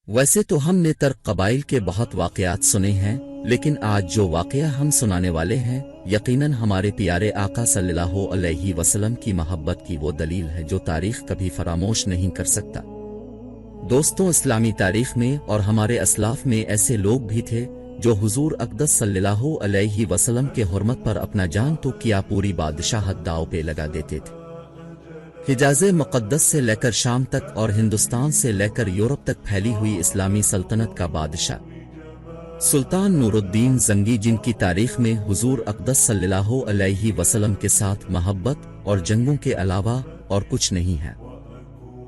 वैसे तो हमने तर्क कबाइल के बहुत वाक़यात सुने हैं, लेकिन आज जो वाक़या हम सुनाने वाले हैं यकीनन हमारे प्यारे आका सल्लल्लाहु अलैहि वसल्लम की मोहब्बत की वो दलील है जो तारीख़ कभी फरामोश नहीं कर सकता। दोस्तों, इस्लामी तारीख़ में और हमारे असलाफ में ऐसे लोग भी थे जो हुजूर अक़दस सल्लल्लाहु अलैहि वसल्लम के हुर्मत पर अपना जान तो किया पूरी बादशाहत दाव पे लगा देते थे। हिजाज़े मुक़द्दस से लेकर शाम तक और हिंदुस्तान से लेकर यूरोप तक फैली हुई इस्लामी सल्तनत का बादशाह सुल्तान नूरुद्दीन ज़ंगी, जिनकी तारीख़ में हुजूर अक़दस सल्लल्लाहु अलैहि वसल्लम के साथ मोहब्बत और जंगों के अलावा और कुछ नहीं है।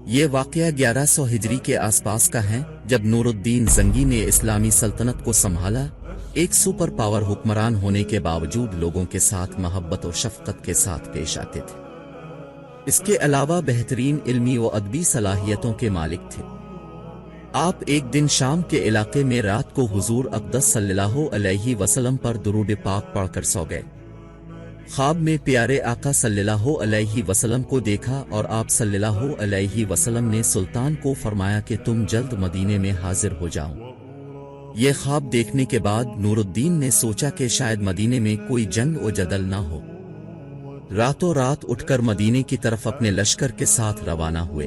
ये वाक़या 1100 हिजरी के आसपास का है, जब नूरुद्दीन ज़ंगी ने इस्लामी सल्तनत को संभाला। एक सुपर पावर हुक्मरान होने के बावजूद लोगों के साथ मोहब्बत और शफ़क़त के साथ पेश आते थे। इसके अलावा बेहतरीन इल्मी व अदबी सलाहियतों के मालिक थे। आप एक दिन शाम के इलाके में रात को हुजूर अक़दस सल्लल्लाहु अलैहि वसल्लम पर दुरूद पाक पढ़कर सो गए। ख्वाब में प्यारे आका सल्लल्लाहु अलैहि वसल्लम को देखा और आप सल्लल्लाहु अलैहि वसल्लम ने सुल्तान को फरमाया कि तुम जल्द मदीने में हाजिर हो जाओ। ये ख्वाब देखने के बाद नूरुद्दीन ने सोचा कि शायद मदीने में कोई जंग व जदल ना हो। रातों रात उठकर मदीने की तरफ अपने लश्कर के साथ रवाना हुए।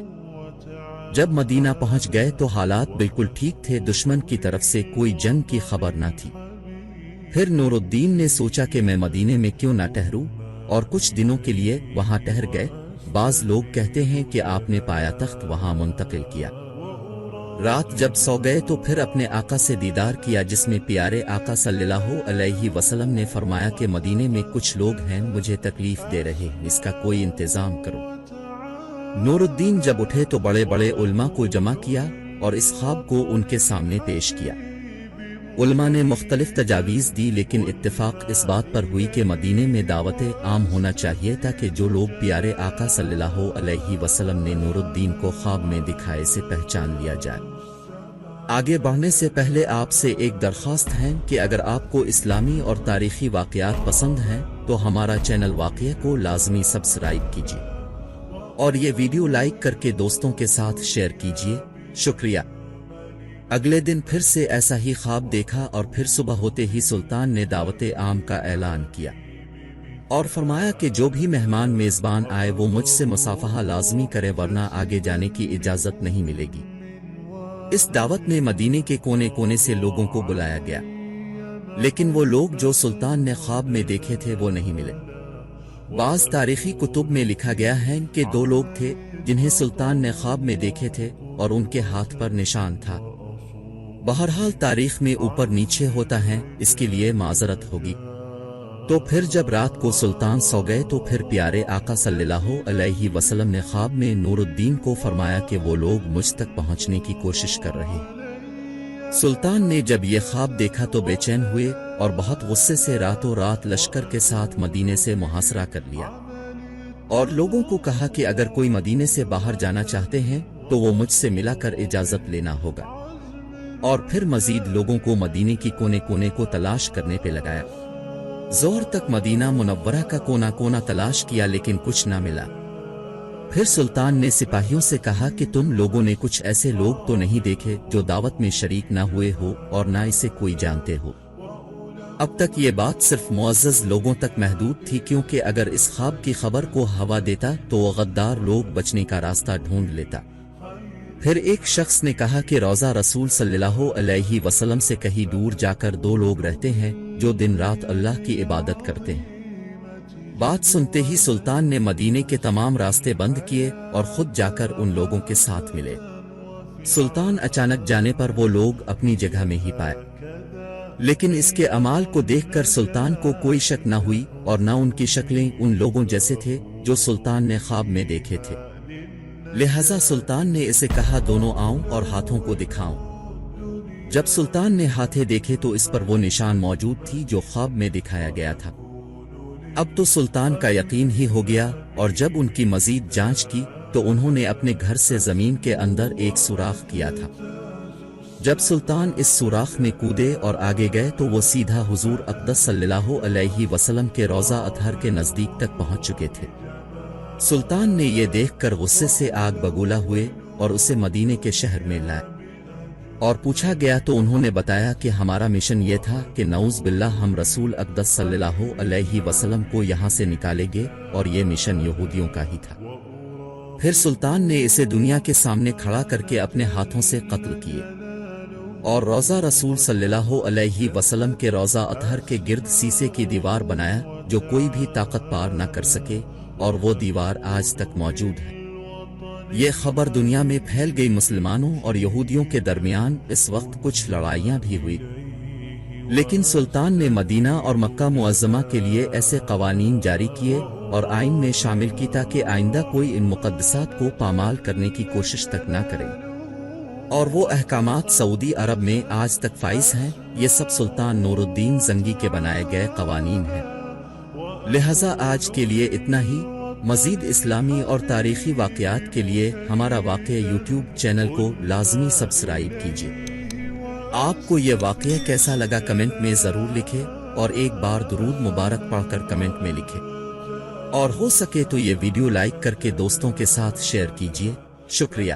जब मदीना पहुंच गए तो हालात बिल्कुल ठीक थे, दुश्मन की तरफ से कोई जंग की खबर न थी। फिर नूरुद्दीन ने सोचा कि मैं मदीने में क्यों ना ठहरूं, और कुछ दिनों के लिए वहां ठहर गए। बाज लोग कहते हैं कि आपने पाया तख्त वहां मुंतकिल किया। रात जब सो गए तो फिर अपने आका से दीदार किया, जिसमें प्यारे आका सल्लल्लाहु अलैहि वसल्लम ने फरमाया कि मदीने में कुछ लोग हैं, मुझे तकलीफ दे रहे हैं, इसका कोई इंतजाम करो। नूरुद्दीन जब उठे तो बड़े बड़े उलमा को जमा किया और इस ख्वाब को उनके सामने पेश किया। उलमा ने मुख्तलिफ तजावीज़ दी, लेकिन इत्तिफाक इस बात पर हुई कि मदीने में दावत आम होना चाहिए ताकि जो लोग प्यारे आका सल्लल्लाहु अलैहि वसल्लम ने नूरुद्दीन को ख्वाब में दिखाए से पहचान लिया जाए। आगे बढ़ने से पहले आपसे एक दरख्वास्त है कि अगर आपको इस्लामी और तारीख़ी वाक़यात पसंद हैं तो हमारा चैनल वाक़या को लाजमी सब्सक्राइब कीजिए और ये वीडियो लाइक करके दोस्तों के साथ शेयर कीजिए। शुक्रिया। अगले दिन फिर से ऐसा ही ख्वाब देखा और फिर सुबह होते ही सुल्तान ने दावत आम का ऐलान किया और फरमाया कि जो भी मेहमान मेज़बान आए वो मुझसे मुसाफहा लाजमी करे, वरना आगे जाने की इजाज़त नहीं मिलेगी। इस दावत में मदीने के कोने कोने से लोगों को बुलाया गया, लेकिन वो लोग जो सुल्तान ने ख्वाब में देखे थे वो नहीं मिले। बाज़ तारीख़ी कुतुब में लिखा गया है कि दो लोग थे जिन्हें सुल्तान ने ख्वाब में देखे थे और उनके हाथ पर निशान था। बहरहाल तारीख में ऊपर नीचे होता है, इसके लिए माजरत होगी। तो फिर जब रात को सुल्तान सो गए तो फिर प्यारे आका सल्लल्लाहु अलैहि वसल्लम ने ख्वाब में नूरुद्दीन को फरमाया कि वो लोग मुझ तक पहुंचने की कोशिश कर रहे हैं। सुल्तान ने जब ये ख्वाब देखा तो बेचैन हुए और बहुत गुस्से से रातों रात लश्कर के साथ मदीने से मुहासरा कर लिया और लोगों को कहा कि अगर कोई मदीने से बाहर जाना चाहते हैं तो वो मुझसे मिलाकर इजाजत लेना होगा। और फिर मजीद लोगों को मदीने की कोने कोने को तलाश करने पे लगाया। ज़ोहर तक मदीना मुनव्वरा का कोना कोना तलाश किया, लेकिन कुछ ना मिला। फिर सुल्तान ने सिपाहियों से कहा कि तुम लोगों ने कुछ ऐसे लोग तो नहीं देखे जो दावत में शरीक ना हुए हो और ना इसे कोई जानते हो। अब तक ये बात सिर्फ मुअज़्ज़ज़ लोगों तक महदूद थी, क्योंकि अगर इस ख्वाब की खबर को हवा देता तो वो गद्दार लोग बचने का रास्ता ढूंढ लेता। फिर एक शख्स ने कहा कि रोज़ा रसूल सल्लल्लाहु अलैहि वसल्लम से कहीं दूर जाकर दो लोग रहते हैं जो दिन रात अल्लाह की इबादत करते हैं। बात सुनते ही सुल्तान ने मदीने के तमाम रास्ते बंद किए और खुद जाकर उन लोगों के साथ मिले। सुल्तान अचानक जाने पर वो लोग अपनी जगह में ही पाए, लेकिन इसके अमाल को देखकर सुल्तान को कोई शक न हुई और न उनकी शक्लें उन लोगों जैसे थे जो सुल्तान ने ख्वाब में देखे थे। लिहाजा सुल्तान ने इसे कहा, दोनों आओ और हाथों को दिखाओ। जब सुल्तान ने हाथे देखे तो इस पर वो निशान मौजूद थी जो ख्वाब में दिखाया गया था। अब तो सुल्तान का यकीन ही हो गया और जब उनकी मजीद जांच की तो उन्होंने अपने घर से जमीन के अंदर एक सुराख किया था। जब सुल्तान इस सुराख में कूदे और आगे गए तो वो सीधा हुजूर अक़दस सल्लल्लाहु अलैहि वसल्लम के रोज़ा अतहर के नज़दीक तक पहुंच चुके थे। सुल्तान ने यह देखकर गुस्से से आग बगूला हुए और उसे मदीने के शहर में लाए اور پوچھا گیا تو انہوں نے بتایا کہ ہمارا مشن یہ تھا کہ نعوذ باللہ ہم رسول اقدس صلی اللہ علیہ وسلم کو یہاں سے نکالیں گے، اور یہ مشن یہودیوں کا ہی تھا۔ پھر سلطان نے اسے دنیا کے سامنے کھڑا کر کے اپنے ہاتھوں سے قتل کیے، اور روضہ رسول صلی اللہ علیہ وسلم کے روضہ اطہر کے گرد سیسے کی دیوار بنایا جو کوئی بھی طاقت پار نہ کر سکے، اور وہ دیوار آج تک موجود ہے۔ یہ خبر دنیا میں پھیل گئی۔ مسلمانوں اور یہودیوں کے درمیان اس وقت کچھ لڑائیاں بھی ہوئی، لیکن سلطان نے مدینہ اور مکہ معظمہ کے لیے ایسے قوانین جاری کیے اور آئین میں شامل کی تاکہ آئندہ کوئی ان مقدسات کو پامال کرنے کی کوشش تک نہ کرے، اور وہ احکامات سعودی عرب میں آج تک فائز ہیں۔ یہ سب سلطان نور الدین زنگی کے بنائے گئے قوانین ہیں۔ لہٰذا آج کے لیے اتنا ہی۔ مزید اسلامی اور تاریخی واقعات کے لیے ہمارا واقعہ یوٹیوب چینل کو لازمی سبسکرائب کیجیے۔ آپ کو یہ واقعہ کیسا لگا کمنٹ میں ضرور لکھیں، اور ایک بار درود مبارک پڑھ کر کمنٹ میں لکھیں، اور ہو سکے تو یہ ویڈیو لائک کر کے دوستوں کے ساتھ شیئر کیجیے۔ شکریہ۔